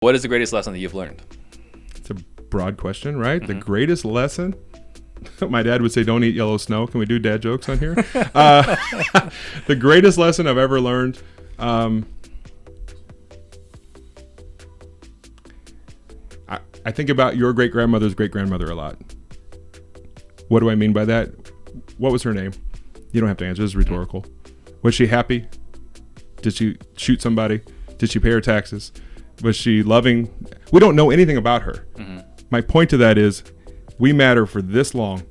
What is the greatest lesson that you've learned? It's a broad question, right? The greatest lesson. My dad would say, "Don't eat yellow snow." Can we do dad jokes on here? The greatest lesson I've ever learned. I think about your great-grandmother's great-grandmother a lot. What do I mean by that? What was her name? You don't have to answer. This is rhetorical. Was she happy? Did she shoot somebody? Did she pay her taxes? Was she loving? We don't know anything about her. My point to that is we matter for this long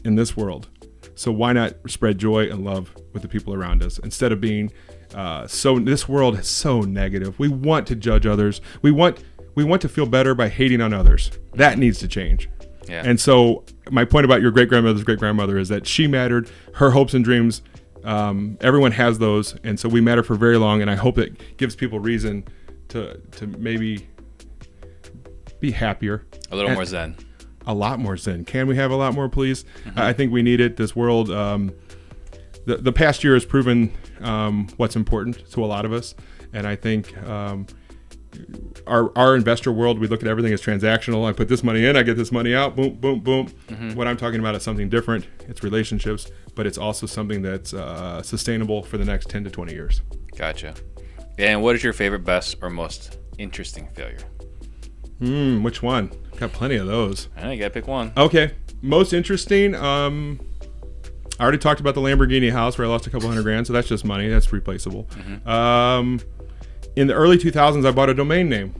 in this world. So why not spread joy and love with the people around us instead of being this world is so negative. We want to judge others. We want to feel better by hating on others. That needs to change. Yeah. And so my point about your great-grandmother's great-grandmother is that she mattered. Her hopes and dreams, everyone has those. And so we matter for very long. And I hope it gives people reason to maybe be happier. A little more zen. A lot more zen. Can we have a lot more, please? I think we need it. This world, the past year has proven what's important to a lot of us. And I think our investor world, we look at everything as transactional. I put this money in, I get this money out, boom, boom, boom. What I'm talking about is something different. It's relationships, but it's also something that's sustainable for the next 10 to 20 years. Gotcha. And what is your favorite, best, or most interesting failure? Which one? Got plenty of those. I know, you gotta pick one. Okay. Most interesting, I already talked about the Lamborghini house where I lost a couple $100,000, so that's just money. That's replaceable. In the early 2000s, I bought a domain name.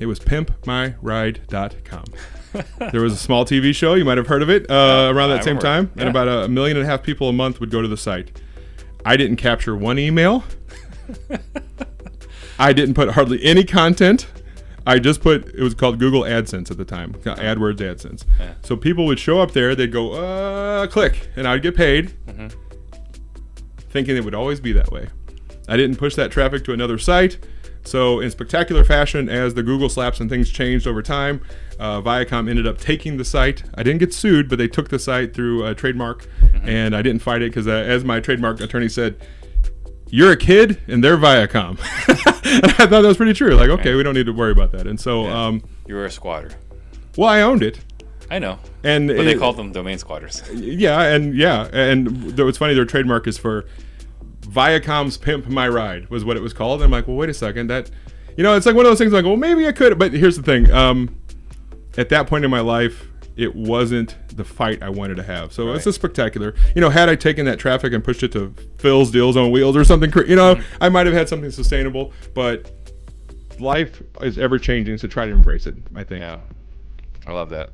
It was pimpmyride.com. There was a small TV show, you might have heard of it, around that same time, and about 1.5 million people a month would go to the site. I didn't capture one email. I didn't put hardly any content. I just it was called Google AdSense at the time, AdWords AdSense. Yeah. So people would show up there, they'd go, click, and I'd get paid, thinking it would always be that way. I didn't push that traffic to another site. So in spectacular fashion, as the Google slaps and things changed over time, Viacom ended up taking the site. I didn't get sued, but they took the site through a trademark, and I didn't fight it because as my trademark attorney said, you're a kid and they're Viacom. And I thought that was pretty true. Like, okay, we don't need to worry about that. And so... you were a squatter. Well, I owned it. I know. But they called them domain squatters. And what's funny, their trademark is for Viacom's Pimp My Ride was what it was called. And I'm like, well, wait a second. That, it's like one of those things like, well, maybe I could. But here's the thing. At that point in my life, it wasn't the fight I wanted to have. So it's a spectacular. Had I taken that traffic and pushed it to Phil's Deals on Wheels or something, I might have had something sustainable. But life is ever changing, so try to embrace it, I think. Yeah. I love that.